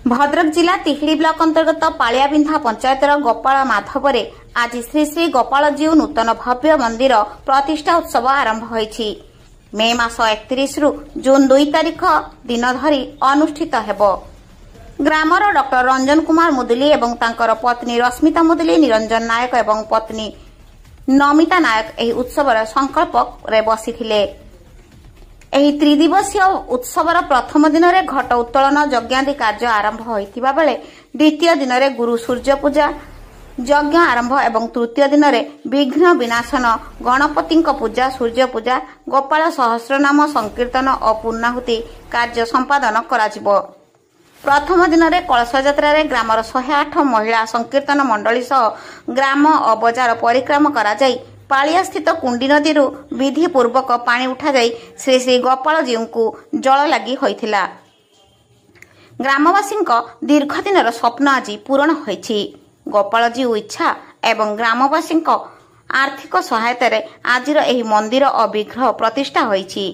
भद्रक जिला तिहिड़ी ब्लॉक अंतर्गत पालियाबिंधा पंचायतर गोपाल माधवरे आज श्री श्री गोपालजीउ नूतन भव्य मंदिर प्रतिष्ठा उत्सव आरंभ होईछि। मे मास 31 रु जून 2 तारिख दिन धरी अनुष्ठित हेबो। ग्रामर डॉक्टर रंजन कुमार मुदुली एवं तांकर पत्नी रश्मिता मुदुली, निरंजन नायक एवं पत्नी नमिता नायक एही उत्सवर संकल्प रे बसिथिले। एही त्रिदिवसीय उत्सवर प्रथम दिन में घट उत्तोलन यज्ञादि कार्य आरंभ होइतिबा बेले द्वितीय दिन में गुरु सूर्य पूजा यज्ञ आरंभ एवं तृतीय दिन में विघ्न विनाशन गणपति पूजा, सूर्य पूजा, गोपाल सहस्रनाम संकीर्तन और पूर्णाहुति कार्य संपादन कराजिबो। प्रथम दिन में कलश यात्रा ग्रामर 108 महिला संकीर्तन मंडली सह ग्राम और बजार परिक्रमा कराଯାई पालिया स्थित कुंडी नदी विधि पूर्वक पानी उठा जाई श्री श्री गोपालजी को जल लगी होइथिला। ग्रामवासी दीर्घ दिन स्वप्न आज पूरण होइछि। गोपालजी इच्छा एवं ग्रामवासी आर्थिक सहायता आज एही मंदिर और विग्रह प्रतिष्ठा होइछि।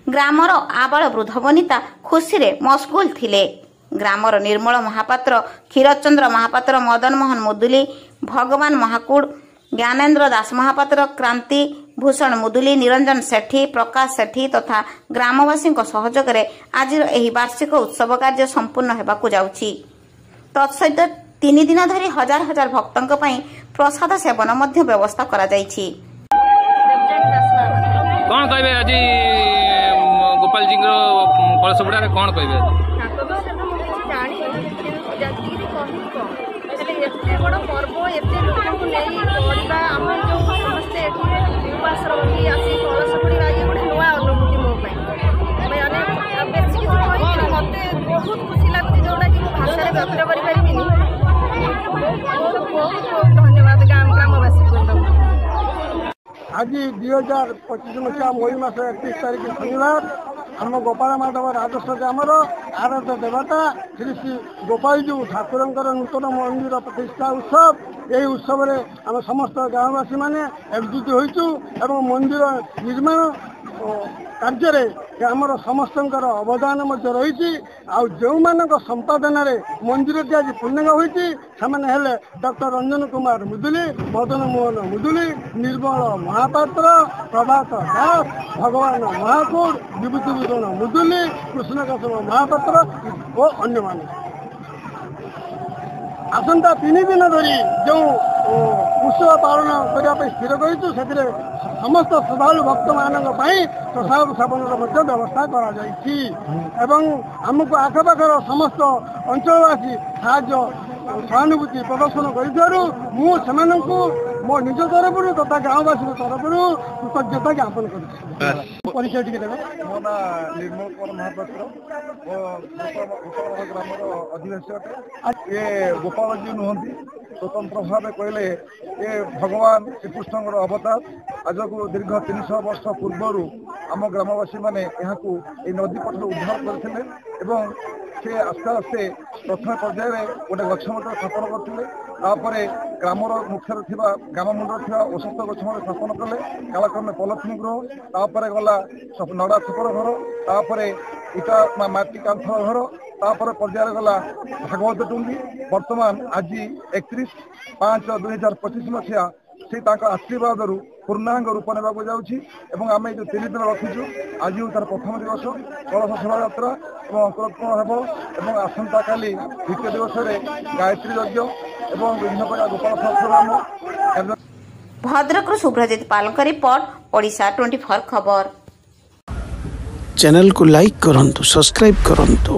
ग्रामर आबाल वृद्ध वनिता खुशी रे मशगुल थिले। ग्रामर निर्मल महापात्र, क्षीरचंद्र महापात्र, मदन मोहन मुदुली, भगवान महाकुड़, ज्ञानेन्द्र दास महापात्र, क्रांति भूषण मुदुली, निरंजन सेठी, प्रकाश सेठी तथा ग्रामवासी सहयोग में आज यह वार्षिक उत्सव कार्य संपूर्ण होगाकू जाउछि। तत्सहित 3 दिन धरी हजार हजार भक्तों पर प्रसाद सेवन मध्य व्यवस्था करा जाइछि। कौन कहबे आज गोपाल जी कलश बुड़ा कौन कहबे? बड़ पर्व एत लोक नहीं पड़ा आम जो समस्ते उपास रही आसी कलश पड़ा ये गोटे नुआ अनुभूति मो बेस किसी मत बहुत खुशी लगुच जोटा कि भाषा व्यक्त करें। बहुत धन्यवाद ग्रामवासी को। आज 2025 मसीहा मई मास 31 तारिख शनिवार आम गोपाल माधव राजस्व ग्रामर आराध्य देवता श्री श्री गोपालजी ठाकुर नूतन मंदिर प्रतिष्ठा उत्सव। यही उत्सव में आम समस्त ग्रामवासी मैंने एकजुट होइछु एवं मंदिर निर्माण कार्य ग्रामर समस्त अवदान रही। जो संपादन मंदिर टी आज पूर्णांग होती से डॉक्टर रंजन कुमार मुदुली, मदन मोहन मुदुली, निर्मल महापात्र, प्रभात दास, भगवान महाकुड़, विभूति भूषण मुदुली, कृष्णकाश महापात्र और अन्य माने आसंता 3 दिन धरी जो उत्सव पालन करने स्थिर करूँ से समस्त श्रद्धालु भक्त मानक प्रसाद सेवन व्यवस्था करमको आखपाखर समस्त अंचलवासी सहानुभूति प्रदर्शन कर मो निज तरफ तथा गाँववासी तरफ कृतज्ञता ज्ञापन कर। परिचय टी मो ना निर्मल कुमार महापात्र ग्राम अधिवासी अटे। ये गोपालजी नुहति स्वतंत्र भाव कहले ये भगवान श्रीकृष्ण अवतार। आज को दीर्घ 300 वर्ष पूर्वर आम ग्रामवासी मैंने नदी पठ उद्धार करते से आस्ते आस्ते प्रथम पर्याय गोटे गछ मटर स्थापन करते ग्रामर मुख्य ग्राम मुंडर थी औषध गछ स्थापन कले कालक्रमे पॉलिथिन गृह गला नड़ा छपर घर इटा माटी कांथ घर पर्याय गला भागवत टुंगी। वर्तमान आज 31/5/2025 मसीहा से आशीर्वाद पूर्णांग रूप ने जाऊँगी। आम जो 3 दिन रखीचु आज तार प्रथम दिवस कलश शोभा यात्रा और अंकुरोत्पन्न हो आसंता काली द्वितीय दिवस गायत्री यज्ञ और विभिन्न प्रकार गोपाल सहस्रनाम। भद्रक सुब्रजित पाल रिपोर्ट ओडिशा 24 खबर। चैनल को लाइक करंतु, सब्सक्राइब करंतु।